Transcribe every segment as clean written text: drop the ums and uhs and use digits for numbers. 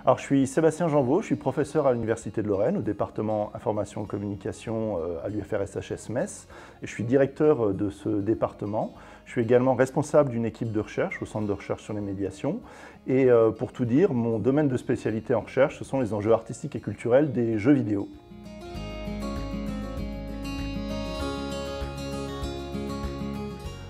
Alors, je suis Sébastien Janvaux, je suis professeur à l'Université de Lorraine, au département Information et Communication à l'UFRSHS Metz, et je suis directeur de ce département. Je suis également responsable d'une équipe de recherche au Centre de recherche sur les médiations. Et pour tout dire, mon domaine de spécialité en recherche, ce sont les enjeux artistiques et culturels des jeux vidéo.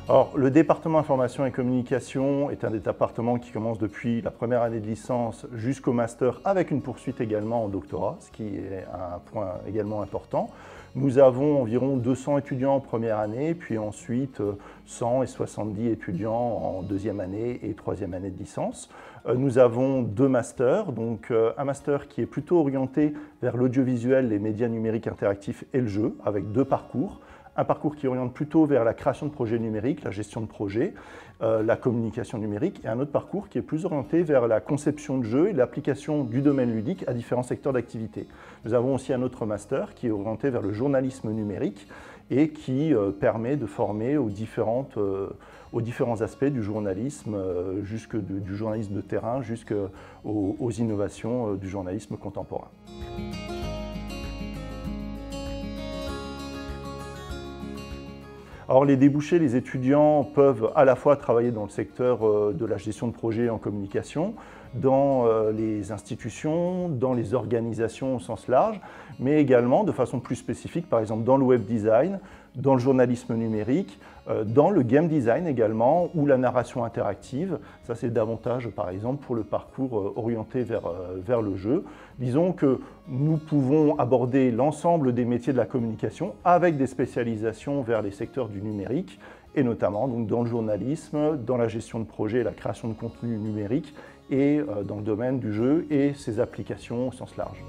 Alors, le département Information et Communication est un des départements qui commence depuis la première année de licence jusqu'au master, avec une poursuite également en doctorat, ce qui est un point également important. Nous avons environ 200 étudiants en première année, puis ensuite 100 et 70 étudiants en deuxième année et troisième année de licence. Nous avons deux masters, donc un master qui est plutôt orienté vers l'audiovisuel, les médias numériques interactifs et le jeu, avec deux parcours. Un parcours qui oriente plutôt vers la création de projets numériques, la gestion de projets, la communication numérique, et un autre parcours qui est plus orienté vers la conception de jeux et l'application du domaine ludique à différents secteurs d'activité. Nous avons aussi un autre master qui est orienté vers le journalisme numérique et qui permet de former aux différents aspects du journalisme, du journalisme de terrain jusqu'aux innovations du journalisme contemporain. Alors les débouchés, les étudiants peuvent à la fois travailler dans le secteur de la gestion de projets en communication, dans les institutions, dans les organisations au sens large, mais également de façon plus spécifique, par exemple dans le web design, dans le journalisme numérique, dans le game design également, ou la narration interactive. Ça, c'est davantage, par exemple, pour le parcours orienté vers le jeu. Disons que nous pouvons aborder l'ensemble des métiers de la communication avec des spécialisations vers les secteurs du numérique, et notamment donc, dans le journalisme, dans la gestion de projets et la création de contenu numérique, et dans le domaine du jeu et ses applications au sens large.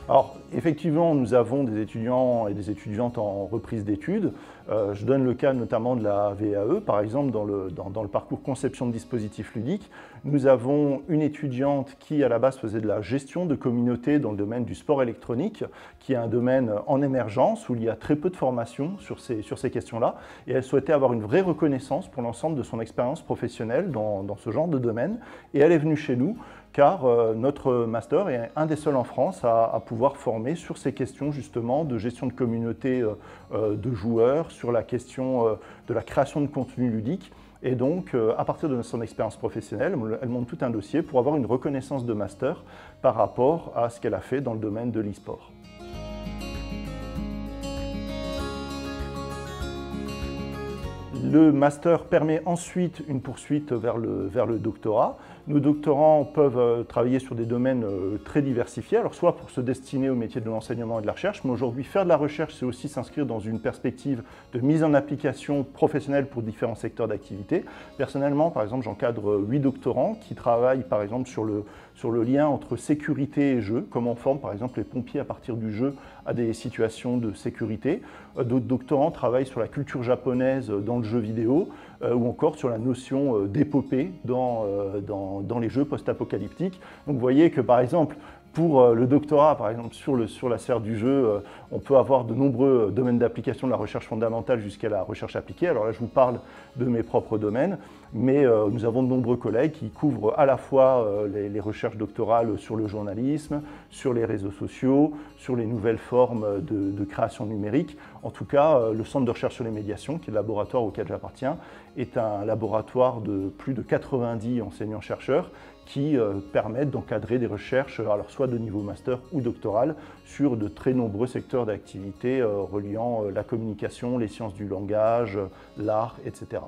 Alors, effectivement, nous avons des étudiants et des étudiantes en reprise d'études. Je donne le cas notamment de la VAE, par exemple, dans le parcours conception de dispositifs ludiques. Nous avons une étudiante qui, à la base, faisait de la gestion de communautés dans le domaine du sport électronique, qui est un domaine en émergence, où il y a très peu de formation sur ces questions-là, et elle souhaitait avoir une vraie reconnaissance pour l'ensemble de son expérience professionnelle dans ce genre de domaine, et elle est venue chez nous, car notre master est un des seuls en France à pouvoir former sur ces questions justement de gestion de communauté de joueurs, sur la question de la création de contenu ludique. Et donc, à partir de son expérience professionnelle, elle monte tout un dossier pour avoir une reconnaissance de master par rapport à ce qu'elle a fait dans le domaine de l'e-sport. Le master permet ensuite une poursuite vers le doctorat. Nos doctorants peuvent travailler sur des domaines très diversifiés, alors soit pour se destiner au métier de l'enseignement et de la recherche, mais aujourd'hui faire de la recherche, c'est aussi s'inscrire dans une perspective de mise en application professionnelle pour différents secteurs d'activité. Personnellement, par exemple, j'encadre 8 doctorants qui travaillent par exemple sur le lien entre sécurité et jeu, comment on forme par exemple les pompiers à partir du jeu à des situations de sécurité. D'autres doctorants travaillent sur la culture japonaise dans le jeu vidéo ou encore sur la notion d'épopée dans les jeux post-apocalyptiques. Donc vous voyez que par exemple, pour le doctorat, par exemple, sur la sphère du jeu, on peut avoir de nombreux domaines d'application de la recherche fondamentale jusqu'à la recherche appliquée. Alors là, je vous parle de mes propres domaines, mais nous avons de nombreux collègues qui couvrent à la fois les recherches doctorales sur le journalisme, sur les réseaux sociaux, sur les nouvelles formes de création numérique. En tout cas, le Centre de recherche sur les médiations, qui est le laboratoire auquel j'appartiens, est un laboratoire de plus de 90 enseignants-chercheurs qui permettent d'encadrer des recherches, alors soit de niveau master ou doctoral, sur de très nombreux secteurs d'activité reliant la communication, les sciences du langage, l'art, etc.